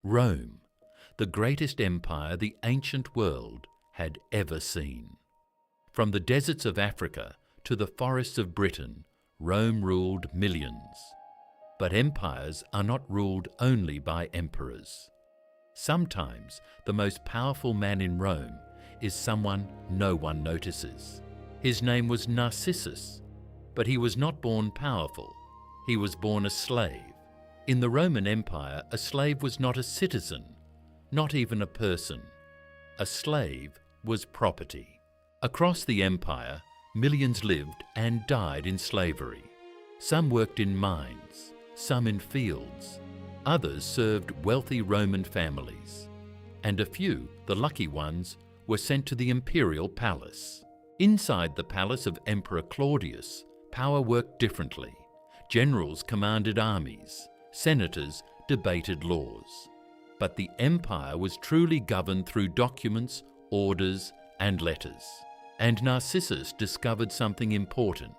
Rome, the greatest empire the ancient world had ever seen. From the deserts of Africa to the forests of Britain, Rome ruled millions. But empires are not ruled only by emperors. Sometimes the most powerful man in Rome is someone no one notices. His name was Narcissus, but he was not born powerful. He was born a slave. In the Roman Empire, a slave was not a citizen, not even a person. A slave was property. Across the empire, millions lived and died in slavery. Some worked in mines, some in fields. Others served wealthy Roman families. And a few, the lucky ones, were sent to the imperial palace. Inside the palace of Emperor Claudius, power worked differently. Generals commanded armies. Senators debated laws. But the empire was truly governed through documents, orders, and letters. And Narcissus discovered something important.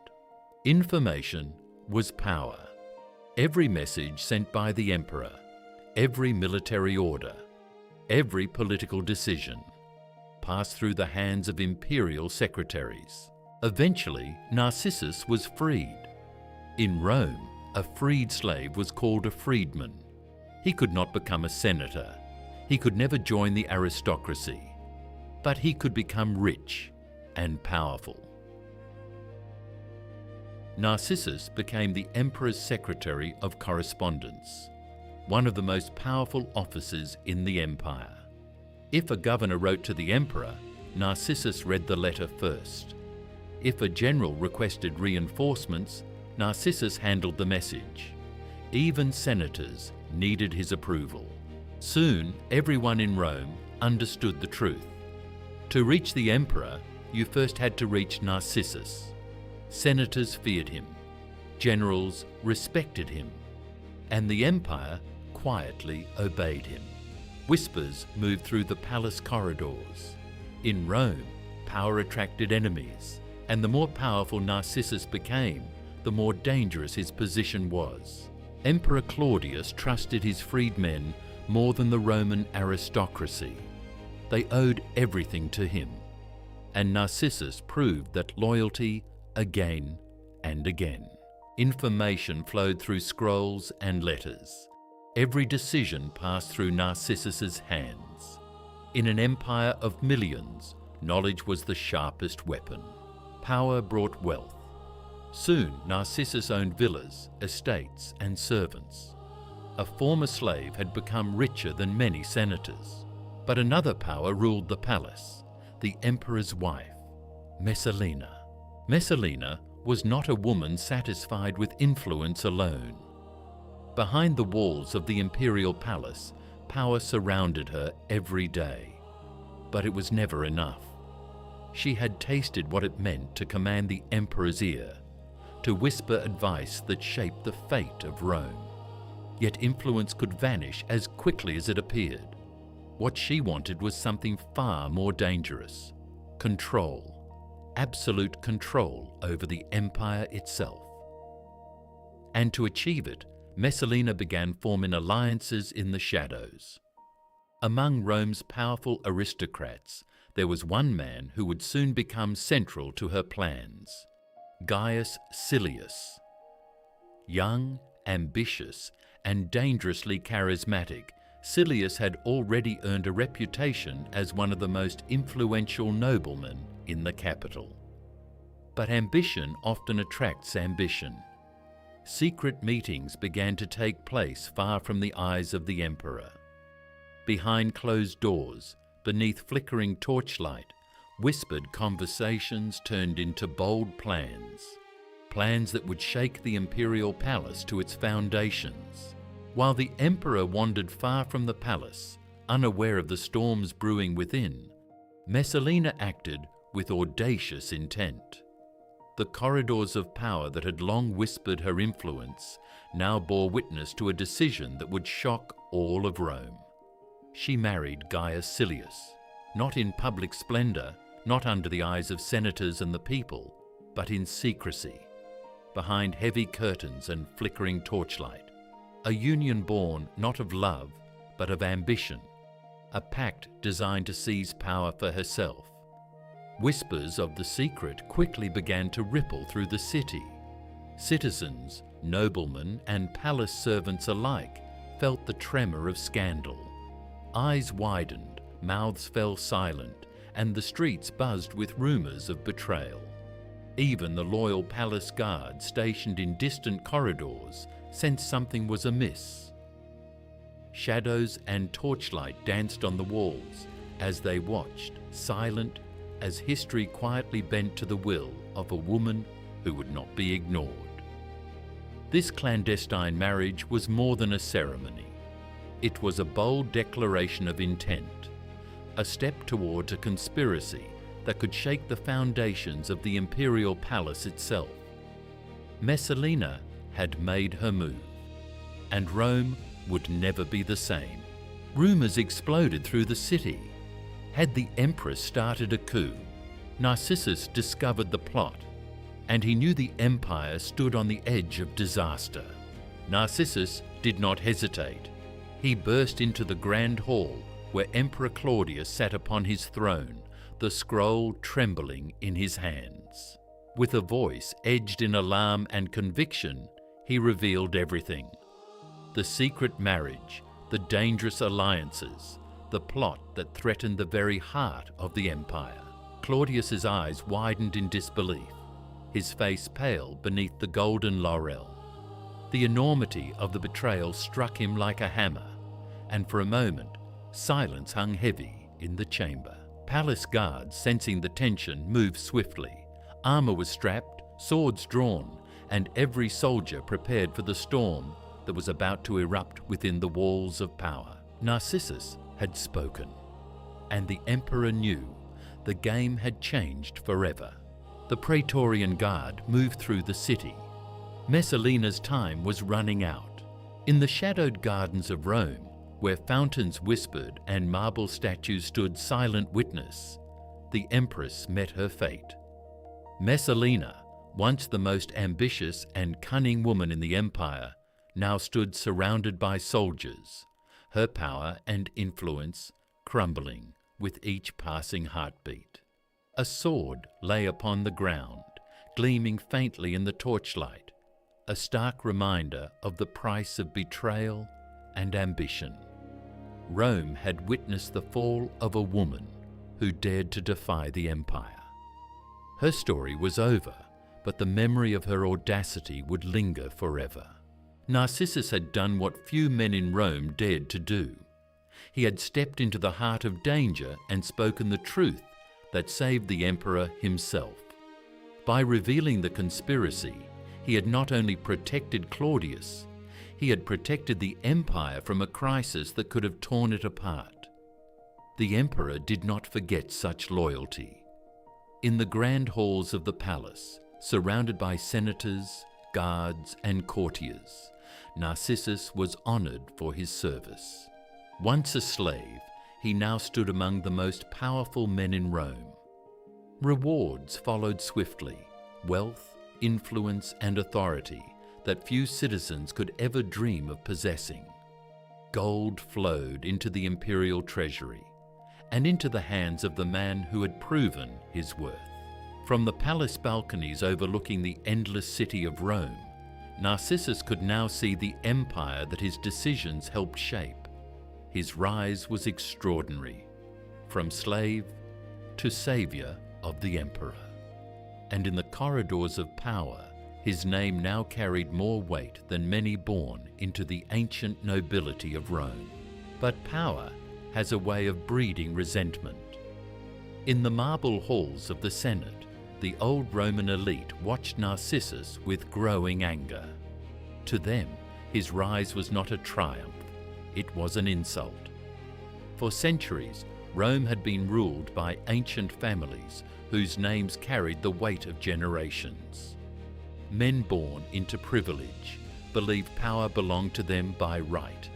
Information was power. Every message sent by the emperor, every military order, every political decision passed through the hands of imperial secretaries. Eventually, Narcissus was freed. In Rome, a freed slave was called a freedman. He could not become a senator. He could never join the aristocracy. But he could become rich and powerful. Narcissus became the emperor's secretary of correspondence, one of the most powerful offices in the empire. If a governor wrote to the emperor, Narcissus read the letter first. If a general requested reinforcements, Narcissus handled the message. Even senators needed his approval. Soon, everyone in Rome understood the truth. To reach the emperor, you first had to reach Narcissus. Senators feared him. Generals respected him. And the empire quietly obeyed him. Whispers moved through the palace corridors. In Rome, power attracted enemies, and the more powerful Narcissus became, the more dangerous his position was. Emperor Claudius trusted his freedmen more than the Roman aristocracy. They owed everything to him. And Narcissus proved that loyalty again and again. Information flowed through scrolls and letters. Every decision passed through Narcissus's hands. In an empire of millions, knowledge was the sharpest weapon. Power brought wealth. Soon, Narcissus owned villas, estates, and servants. A former slave had become richer than many senators. But another power ruled the palace, the emperor's wife, Messalina. Messalina was not a woman satisfied with influence alone. Behind the walls of the imperial palace, power surrounded her every day. But it was never enough. She had tasted what it meant to command the emperor's ear, to whisper advice that shaped the fate of Rome. Yet influence could vanish as quickly as it appeared. What she wanted was something far more dangerous: control, absolute control over the empire itself. And to achieve it, Messalina began forming alliances in the shadows. Among Rome's powerful aristocrats, there was one man who would soon become central to her plans: Gaius Silius. Young, ambitious, and dangerously charismatic, Silius had already earned a reputation as one of the most influential noblemen in the capital. But ambition often attracts ambition. Secret meetings began to take place far from the eyes of the emperor. Behind closed doors, beneath flickering torchlight, whispered conversations turned into bold plans. Plans that would shake the imperial palace to its foundations. While the emperor wandered far from the palace, unaware of the storms brewing within, Messalina acted with audacious intent. The corridors of power that had long whispered her influence now bore witness to a decision that would shock all of Rome. She married Gaius Silius, not in public splendor, not under the eyes of senators and the people, but in secrecy, behind heavy curtains and flickering torchlight. A union born not of love, but of ambition, a pact designed to seize power for herself. Whispers of the secret quickly began to ripple through the city. Citizens, noblemen, and palace servants alike felt the tremor of scandal. Eyes widened, mouths fell silent, and the streets buzzed with rumors of betrayal. Even the loyal palace guards stationed in distant corridors sensed something was amiss. Shadows and torchlight danced on the walls as they watched, silent, as history quietly bent to the will of a woman who would not be ignored. This clandestine marriage was more than a ceremony. It was a bold declaration of intent, a step towards a conspiracy that could shake the foundations of the imperial palace itself. Messalina had made her move, and Rome would never be the same. Rumors exploded through the city. Had the Empress started a coup? Narcissus discovered the plot, and he knew the empire stood on the edge of disaster. Narcissus did not hesitate. He burst into the grand hall where Emperor Claudius sat upon his throne, the scroll trembling in his hands. With a voice edged in alarm and conviction, he revealed everything. The secret marriage, the dangerous alliances, the plot that threatened the very heart of the empire. Claudius's eyes widened in disbelief, his face pale beneath the golden laurel. The enormity of the betrayal struck him like a hammer, and for a moment, silence hung heavy in the chamber. Palace guards, sensing the tension, moved swiftly. Armor was strapped, swords drawn, and every soldier prepared for the storm that was about to erupt within the walls of power. Narcissus had spoken, and the emperor knew the game had changed forever. The Praetorian Guard moved through the city. Messalina's time was running out. In the shadowed gardens of Rome, where fountains whispered and marble statues stood silent witness, the Empress met her fate. Messalina, once the most ambitious and cunning woman in the empire, now stood surrounded by soldiers, her power and influence crumbling with each passing heartbeat. A sword lay upon the ground, gleaming faintly in the torchlight, a stark reminder of the price of betrayal and ambition. Rome had witnessed the fall of a woman who dared to defy the empire. Her story was over, but the memory of her audacity would linger forever. Narcissus had done what few men in Rome dared to do. He had stepped into the heart of danger and spoken the truth that saved the emperor himself. By revealing the conspiracy, he had not only protected Claudius, he had protected the empire from a crisis that could have torn it apart. The emperor did not forget such loyalty. In the grand halls of the palace, surrounded by senators, guards, and courtiers, Narcissus was honored for his service. Once a slave, he now stood among the most powerful men in Rome. Rewards followed swiftly, wealth, influence, and authority that few citizens could ever dream of possessing. Gold flowed into the imperial treasury and into the hands of the man who had proven his worth. From the palace balconies overlooking the endless city of Rome, Narcissus could now see the empire that his decisions helped shape. His rise was extraordinary, from slave to savior of the emperor. And in the corridors of power, his name now carried more weight than many born into the ancient nobility of Rome. But power has a way of breeding resentment. In the marble halls of the Senate, the old Roman elite watched Narcissus with growing anger. To them, his rise was not a triumph, it was an insult. For centuries, Rome had been ruled by ancient families whose names carried the weight of generations. Men born into privilege believed power belonged to them by right,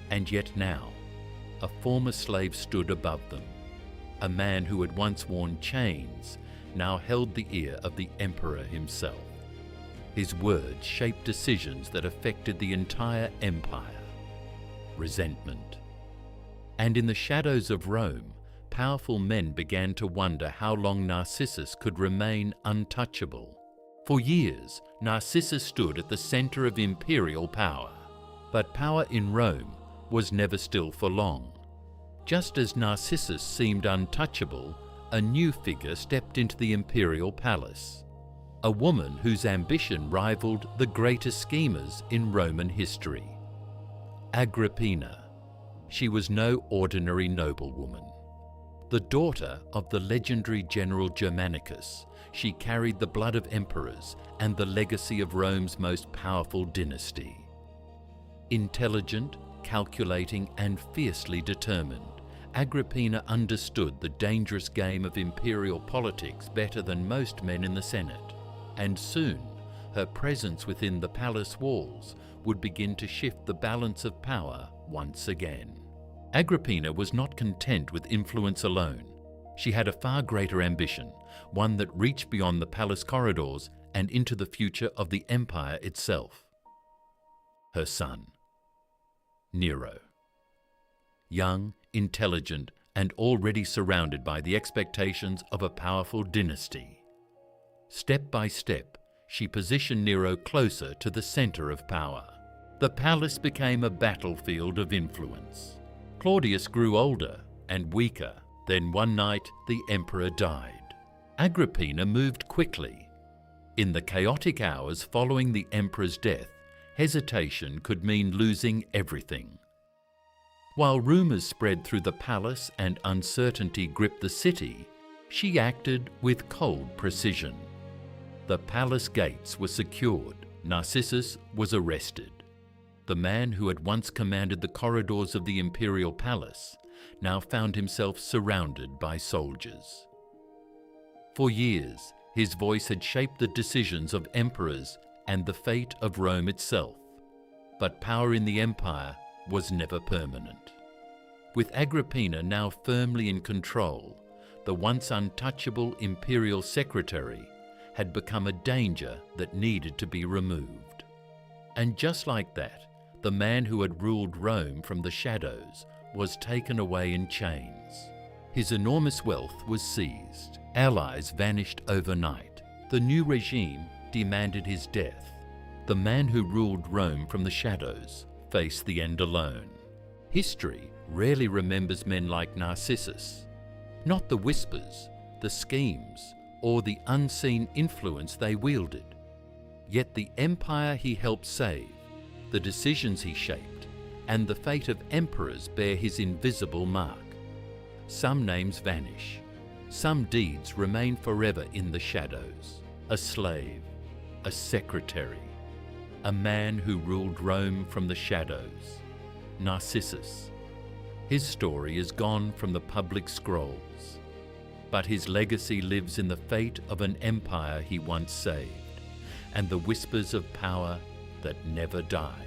and yet now, a former slave stood above them. A man who had once worn chains now held the ear of the emperor himself. His words shaped decisions that affected the entire empire. Resentment, And in the shadows of Rome, powerful men began to wonder how long Narcissus could remain untouchable. For years, Narcissus stood at the center of imperial power. But power in Rome was never still for long. Just as Narcissus seemed untouchable, a new figure stepped into the imperial palace. A woman whose ambition rivaled the greatest schemers in Roman history. Agrippina. She was no ordinary noblewoman. The daughter of the legendary general Germanicus, she carried the blood of emperors and the legacy of Rome's most powerful dynasty. Intelligent, calculating, and fiercely determined, Agrippina understood the dangerous game of imperial politics better than most men in the Senate, and soon her presence within the palace walls would begin to shift the balance of power once again. Agrippina was not content with influence alone. She had a far greater ambition, one that reached beyond the palace corridors and into the future of the empire itself. Her son, Nero. Young, intelligent, and already surrounded by the expectations of a powerful dynasty. Step by step, she positioned Nero closer to the center of power. The palace became a battlefield of influence. Claudius grew older and weaker. Then one night, the emperor died. Agrippina moved quickly. In the chaotic hours following the emperor's death, hesitation could mean losing everything. While rumors spread through the palace and uncertainty gripped the city, she acted with cold precision. The palace gates were secured. Narcissus was arrested. The man who had once commanded the corridors of the imperial palace now found himself surrounded by soldiers. For years, his voice had shaped the decisions of emperors and the fate of Rome itself. But power in the empire was never permanent. With Agrippina now firmly in control, the once untouchable imperial secretary had become a danger that needed to be removed. And just like that, the man who had ruled Rome from the shadows was taken away in chains. His enormous wealth was seized. Allies vanished overnight. The new regime demanded his death. The man who ruled Rome from the shadows faced the end alone. History rarely remembers men like Narcissus, not the whispers, the schemes, or the unseen influence they wielded. Yet the empire he helped save, the decisions he shaped, and the fate of emperors bear his invisible mark. Some names vanish. Some deeds remain forever in the shadows. A slave, a secretary, a man who ruled Rome from the shadows. Narcissus. His story is gone from the public scrolls, but his legacy lives in the fate of an empire he once saved, and the whispers of power that never die.